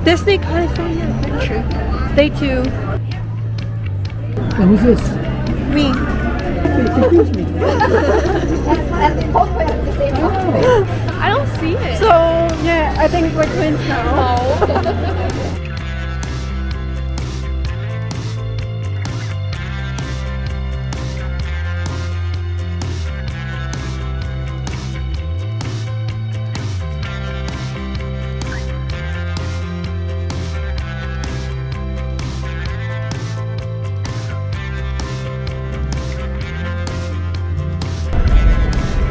Disney California Adventure. Day 2. And who's this? Me. Confuse me. I don't see it. So, yeah, I think we're twins now.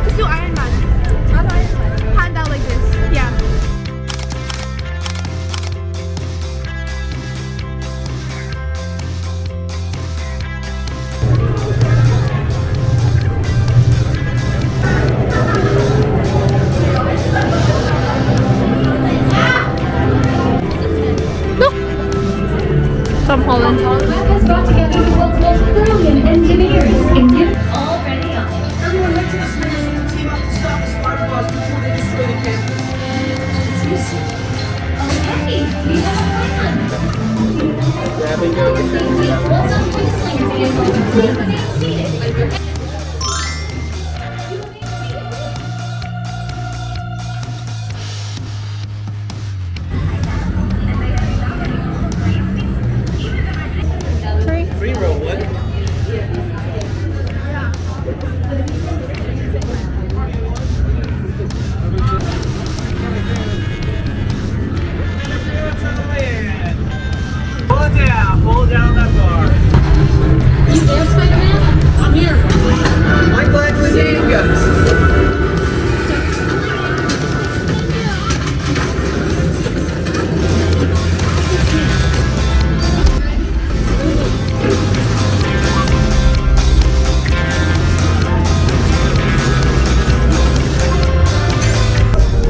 Let's do Iron Man. Hand out like this. Yeah. Look. From Holland. Has brought together the world's most brilliant engineers in already on. Everyone head to the swingers and team up to stop the spider bus before they destroy the campus. Okay, we have a plan. Free roll one. Pull down that bar. You there, Spider-Man? I'm here. I'm glad to see you guys.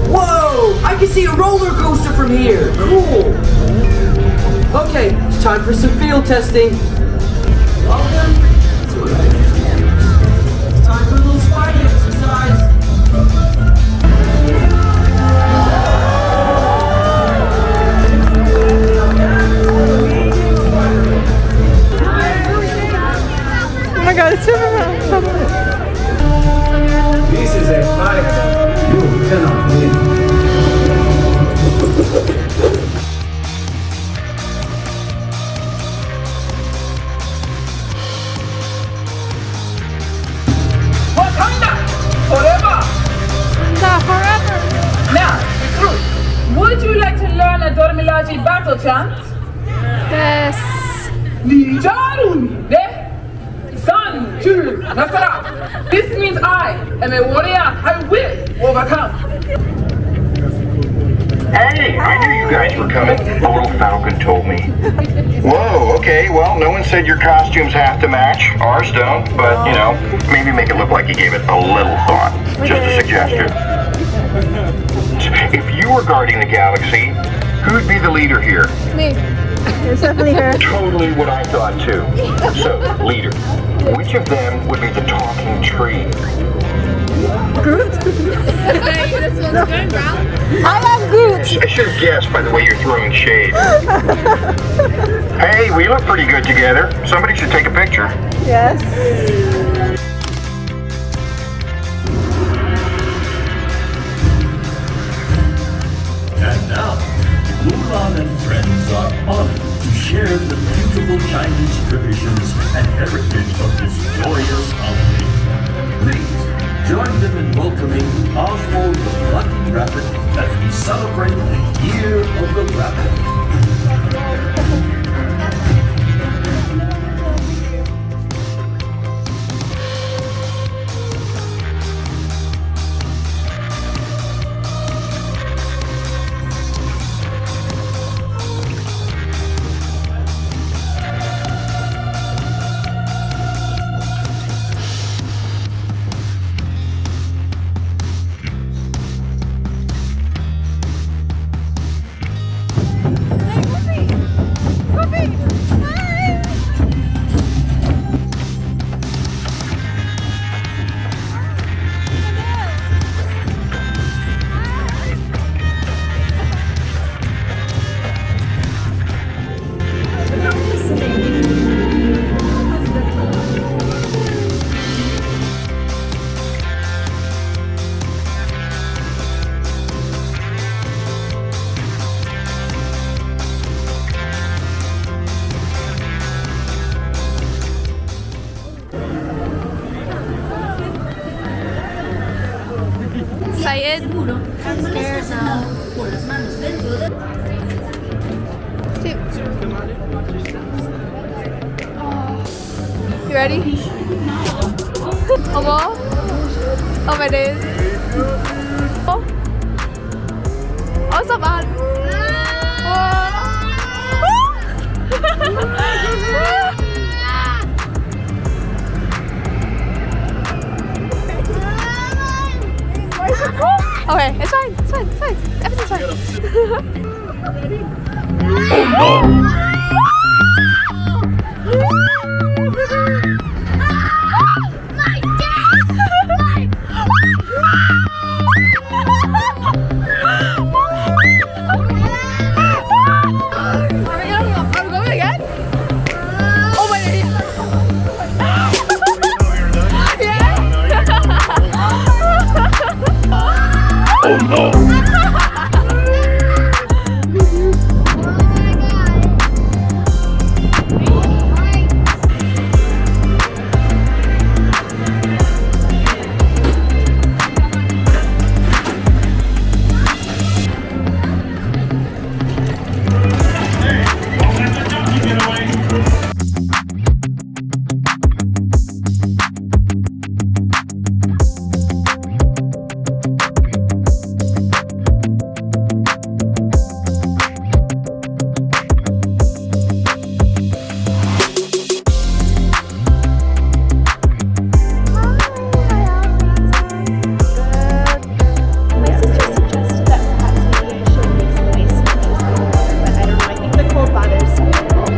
Whoa! I can see a roller coaster from here. Cool. Okay, it's time for some field testing. Welcome to Avengers Campus. It's time for a little spidey exercise. Oh my god, it's Superman. This is a fight you cannot win. Wakanda! Forever! Forever. Now, recruits, would you like to learn a Dormilaji battle chant? Yes. Nijarun de Sanju Nasara. This means I am a warrior. I will overcome. Hey, I knew you guys were coming. The little falcon told me. Whoa, okay, well, no one said your costumes have to match. Ours don't, but, you know, maybe make it look like you gave it a little thought. Just a suggestion. If you were guarding the galaxy, who'd be the leader here? Me. It's definitely her. Totally what I thought, too. So, leader, which of them would be the talking tree? This one's going brown. I am Groot. I should have guessed by the way you're throwing shade. Hey, we look pretty good together. Somebody should take a picture. Yes. And now, Mulan and friends are honored to share the beautiful Chinese traditions and heritage of this joyous holiday. Please join them in welcoming Oswald the Lucky Rabbit as we celebrate the Year of the Rabbit. scared now. 或者是慢慢跟着的。 You ready? 어머. Oh my days. Oh, so bad. Okay, it's fine, it's fine, it's fine. Everything's fine. Are we going again? Oh my god. Oh no!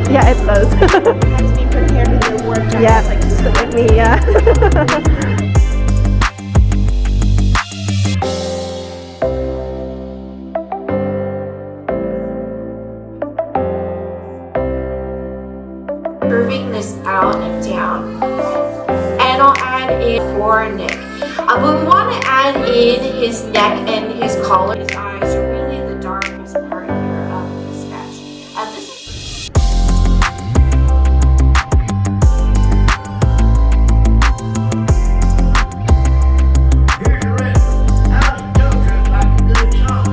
Yeah, it does. You have to be prepared with your work jacket. Yeah, like just like me, yeah. Curving this out and down. And I'll add in for Nick. But we want to add in his neck and his collar. His eyes are really the darkest part here of the sketch. This is Here's your rent. Howdy, don't trip like a good song.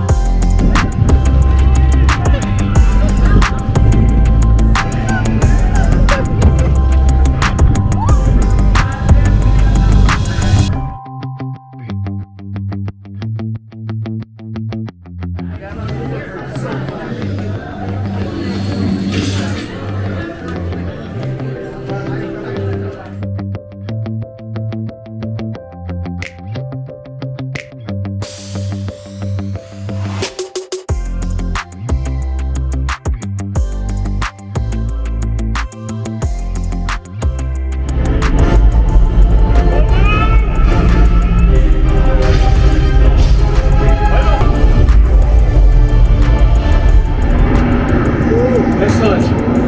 Excellent.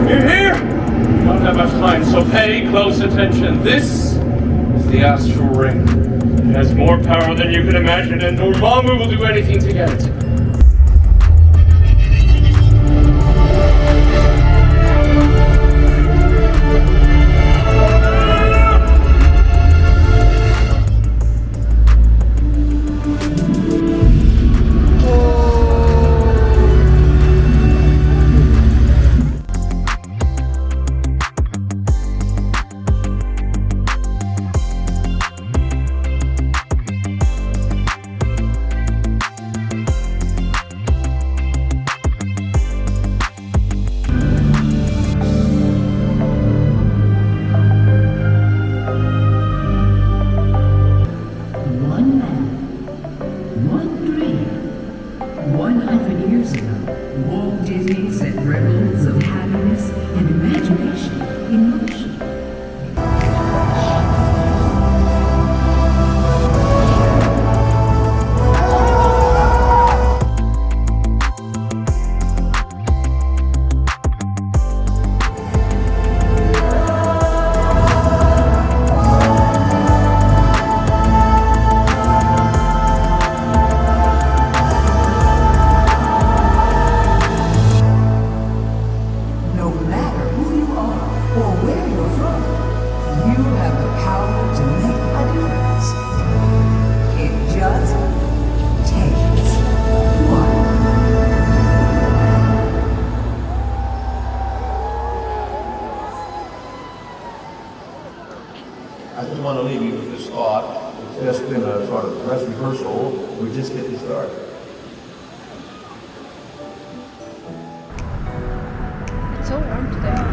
You're here? We don't have much time, so pay close attention. This is the astral ring. It has more power than you can imagine, and Dormammu will do anything to get it. One man, one dream. 100 years ago, Walt Disney set records of happiness and imagination in motion. No matter who you are or where you're from, so warm today.